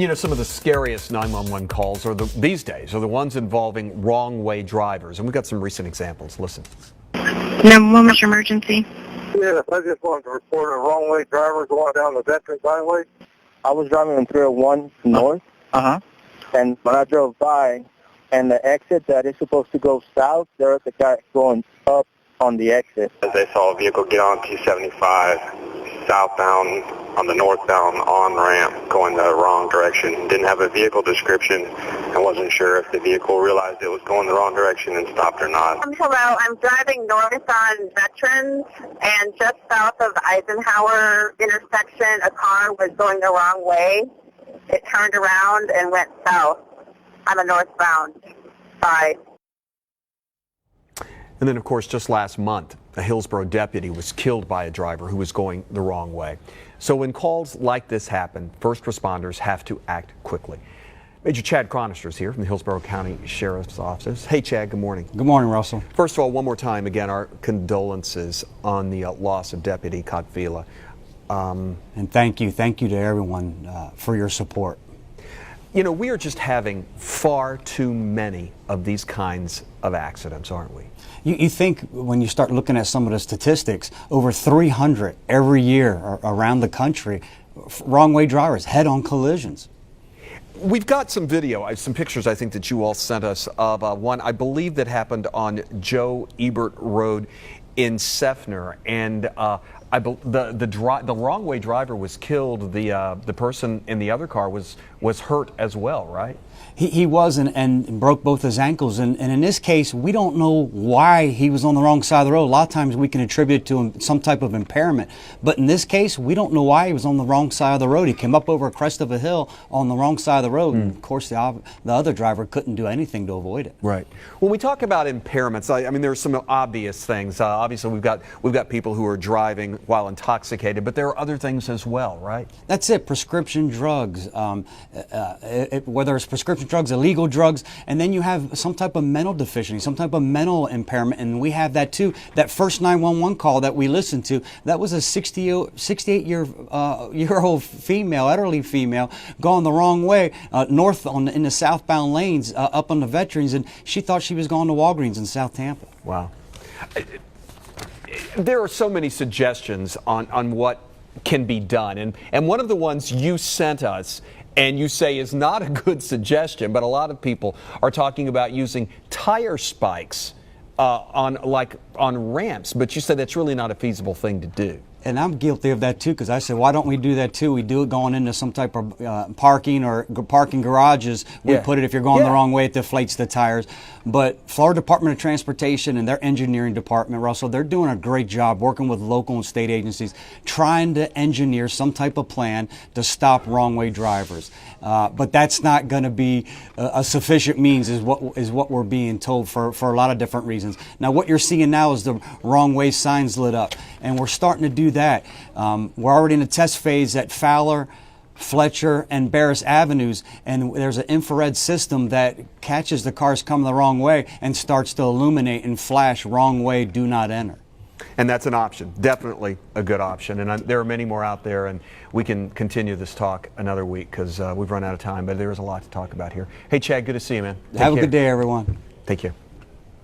And you know, some of the scariest 911 calls these days are the ones involving wrong-way drivers. And we've got some recent examples. Listen. 911, what's your emergency? Yes, I just wanted to report a wrong-way driver going down the Veterans Highway. I was driving on 301 north, and when I drove by, and the exit that is supposed to go south, there was a guy going up on the exit. They saw a vehicle get on 275 southbound on the northbound on-ramp going the wrong direction. Didn't have a vehicle description and wasn't sure if the vehicle realized it was going the wrong direction and stopped or not. Hello, I'm driving north on Veterans, and just south of Eisenhower intersection, a car was going the wrong way. It turned around and went south. I'm a northbound. Bye. And then, of course, just last month, a Hillsborough deputy was killed by a driver who was going the wrong way. So when calls like this happen, first responders have to act quickly. Major Chad Chronister is here from the Hillsborough County Sheriff's Office. Hey, Chad, good morning. Good morning, Russell. First of all, one more time, again, our condolences on the loss of Deputy Kotvila. And thank you to everyone for your support. You know, we are just having far too many of these kinds of accidents, aren't we? You think when you start looking at some of the statistics, over 300 every year around the country, wrong-way drivers, head-on collisions. We've got some video, some pictures I think that you all sent us of one I believe that happened on Joe Ebert Road in Seffner, and the wrong-way driver was killed. The person in the other car was hurt as well, right? He was and broke both his ankles. And in this case, we don't know why he was on the wrong side of the road. A lot of times we can attribute it to some type of impairment. But in this case, we don't know why he was on the wrong side of the road. He came up over a crest of a hill on the wrong side of the road. And of course, the other driver couldn't do anything to avoid it. Right. When we talk about impairments, I mean, there are some obvious things. Obviously, we've got people who are driving while intoxicated, but there are other things as well, right? That's it. Prescription drugs, whether it's prescription drugs, illegal drugs, and then you have some type of mental deficiency, some type of mental impairment, and we have that too. That first 911 call that we listened to, that was a 68-year-old female, elderly female, going the wrong way, north in the southbound lanes, up on the Veterans, and she thought she was going to Walgreens in South Tampa. Wow. There are so many suggestions on what can be done, and one of the ones you sent us and you say is not a good suggestion, but a lot of people are talking about using tire spikes on ramps, but you said that's really not a feasible thing to do. And I'm guilty of that too, because I said, why don't we do that too? We do it going into some type of parking or parking garages. We put it, if you're going the wrong way, it deflates the tires. But Florida Department of Transportation and their engineering department, Russell, they're doing a great job working with local and state agencies, trying to engineer some type of plan to stop wrong-way drivers. But that's not going to be a sufficient means, is what we're being told for a lot of different reasons. Now, what you're seeing now is the wrong-way signs lit up, and we're starting to do that. We're already in the test phase at Fowler, Fletcher, and Barris Avenues, and there's an infrared system that catches the cars coming the wrong way and starts to illuminate and flash wrong way, do not enter. And that's an option, definitely a good option. And there are many more out there, and we can continue this talk another week because we've run out of time, but there's a lot to talk about here. Hey, Chad, good to see you, man. Have a good day, everyone. Take care.